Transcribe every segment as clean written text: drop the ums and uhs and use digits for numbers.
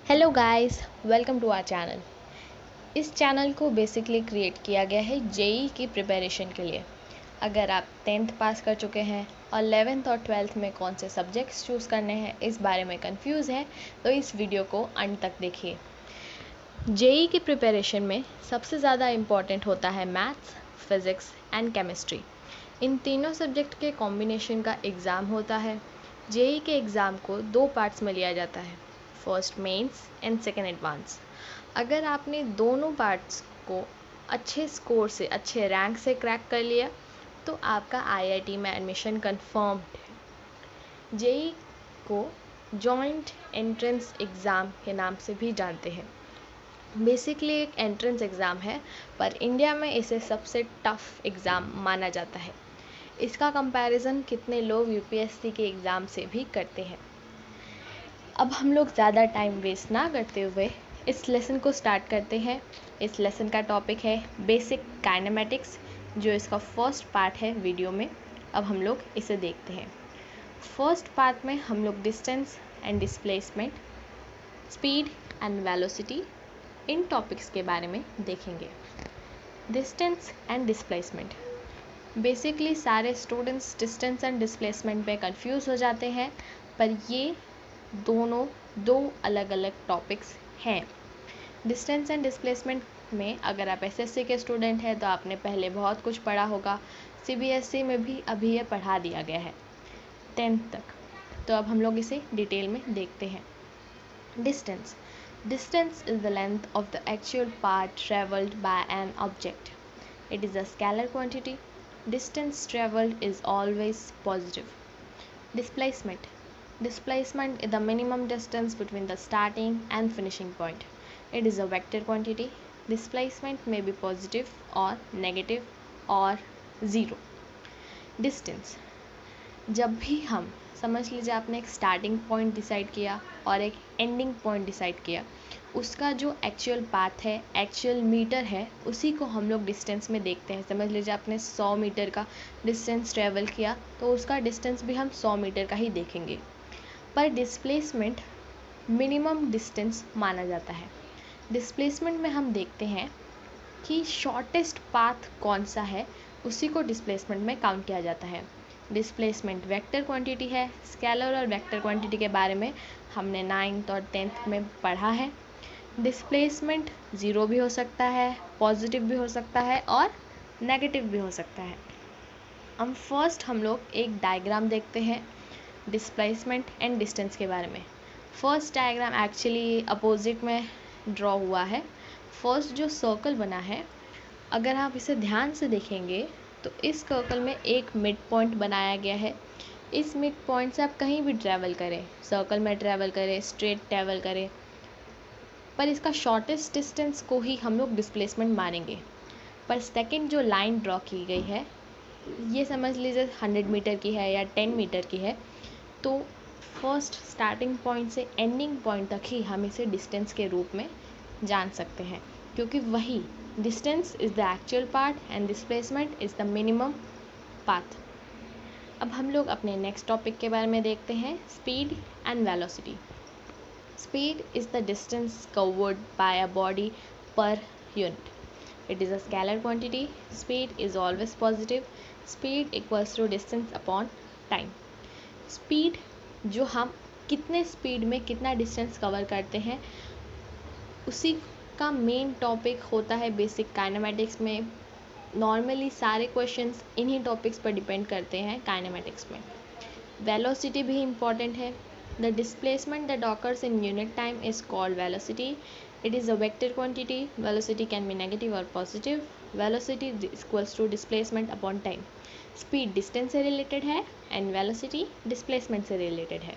Hello guys, welcome to our channel. इस channel को basically create किया गया है जेई की प्रिपरेशन के लिए। अगर आप 10th पास कर चुके हैं और 11th और 12th में कौन से सब्जेक्ट्स चूज़ करने हैं इस बारे में कंफ्यूज हैं तो इस वीडियो को अंत तक देखिए। जेई की प्रिपरेशन में सबसे ज़्यादा इम्पॉर्टेंट होता है मैथ्स, फिज़िक्स एंड केमिस्ट्री। इन तीनों सब्जेक्ट के कॉम्बिनेशन का एग्ज़ाम होता है। जेई के एग्ज़ाम को 2 पार्ट्स में लिया जाता है, first mains and second advance. अगर आपने दोनों पार्ट्स को अच्छे स्कोर से, अच्छे रैंक से क्रैक कर लिया तो आपका आईआईटी में एडमिशन कंफर्म्ड है। जेई को जॉइंट एंट्रेंस एग्ज़ाम के नाम से भी जानते हैं। बेसिकली एक एंट्रेंस एग्ज़ाम है, पर इंडिया में इसे सबसे टफ एग्ज़ाम माना जाता है। इसका कंपैरिजन कितने लोग यूपीएससी के एग्ज़ाम से भी करते हैं। अब हम लोग ज़्यादा टाइम वेस्ट ना करते हुए इस लेसन को स्टार्ट करते हैं। इस लेसन का टॉपिक है बेसिक काइनेमेटिक्स, जो इसका फर्स्ट पार्ट है वीडियो में। अब हम लोग इसे देखते हैं। फर्स्ट पार्ट में हम लोग distance and displacement, speed and velocity, in topics के बारे में देखेंगे। डिस्टेंस एंड डिस्प्लेसमेंट, बेसिकली सारे स्टूडेंट्स डिस्टेंस एंड डिस्प्लेसमेंट पे कंफ्यूज हो जाते हैं, पर ये दोनों दो अलग अलग टॉपिक्स हैं। डिस्टेंस एंड डिस्प्लेसमेंट में अगर आप एसएससी के स्टूडेंट हैं तो आपने पहले बहुत कुछ पढ़ा होगा। सीबीएसई में भी अभी ये पढ़ा दिया गया है 10th तक। तो अब हम लोग इसे डिटेल में देखते हैं। Distance distance is the length of the actual path travelled by an object. It is a scalar quantity. Distance traveled is always positive. Displacement. Displacement is the minimum distance between the starting and finishing point. It is a vector quantity. Displacement may be positive or negative or zero. Distance. जब भी हम समझ लीजिए आपने एक starting point decide किया और एक एंडिंग पॉइंट डिसाइड किया, उसका जो एक्चुअल पाथ है, एक्चुअल मीटर है, उसी को हम लोग डिस्टेंस में देखते हैं। समझ लीजिए आपने 100 मीटर का डिस्टेंस ट्रेवल किया तो उसका डिस्टेंस भी हम 100 मीटर का ही देखेंगे। पर डिस्प्लेसमेंट मिनिमम डिस्टेंस माना जाता है। डिस्प्लेसमेंट में हम देखते हैं कि शॉर्टेस्ट पाथ कौन सा है, उसी को डिस्प्लेसमेंट में काउंट किया जाता है। डिस्प्लेसमेंट वेक्टर क्वांटिटी है। स्केलर और वेक्टर क्वांटिटी के बारे में हमने 9th और 10th में पढ़ा है। डिस्प्लेसमेंट ज़ीरो भी हो सकता है, पॉजिटिव भी हो सकता है और नेगेटिव भी हो सकता है। हम लोग एक डायग्राम देखते हैं डिस्प्लेसमेंट एंड डिस्टेंस के बारे में। फर्स्ट डायग्राम एक्चुअली अपोजिट में ड्रॉ हुआ है। फर्स्ट जो सर्कल बना है, अगर आप इसे ध्यान से देखेंगे तो इस सर्कल में एक मिड पॉइंट बनाया गया है। इस मिड पॉइंट से आप कहीं भी ट्रैवल करें, सर्कल में ट्रैवल करें, स्ट्रेट ट्रैवल करें, पर इसका शॉर्टेस्ट डिस्टेंस को ही हम लोग डिस्प्लेसमेंट मानेंगे। पर सेकंड जो लाइन ड्रॉ की गई है, ये समझ लीजिए 100 मीटर की है या 10 मीटर की है, तो फर्स्ट स्टार्टिंग पॉइंट से एंडिंग पॉइंट तक ही हम इसे डिस्टेंस के रूप में जान सकते हैं, क्योंकि वही distance is the actual part and displacement is the minimum path. अब हम लोग अपने नेक्स्ट टॉपिक के बारे में देखते हैं, speed and velocity. Speed is the distance covered by a body per unit. It is a scalar quantity. Speed is always positive. Speed equals to distance upon time. Speed जो हम कितने speed में कितना डिस्टेंस कवर करते हैं, उसी का main topic होता है बेसिक काइनेमेटिक्स में। नॉर्मली सारे क्वेश्चंस इन्हीं टॉपिक्स पर डिपेंड करते हैं काइनेमेटिक्स में। वेलोसिटी भी इम्पॉर्टेंट है। The displacement that occurs in unit time is called velocity. It is a vector quantity. Velocity can be negative or positive. Velocity is equals to displacement upon time. Speed distance से related है and velocity displacement से related है।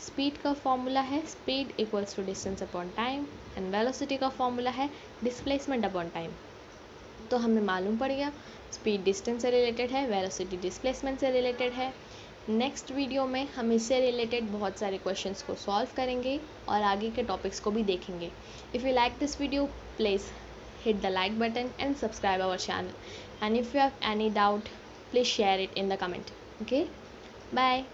Speed का formula है speed equals to distance upon time and velocity का formula है displacement upon time. तो हमें मालूम पड़ गया स्पीड डिस्टेंस से रिलेटेड है, वेलोसिटी डिस्प्लेसमेंट से रिलेटेड है। नेक्स्ट वीडियो में हम इससे रिलेटेड बहुत सारे क्वेश्चंस को सॉल्व करेंगे और आगे के टॉपिक्स को भी देखेंगे। If you like this video, please hit the like button and subscribe our channel, and if you have any doubt, please share it in the comment. Okay, bye.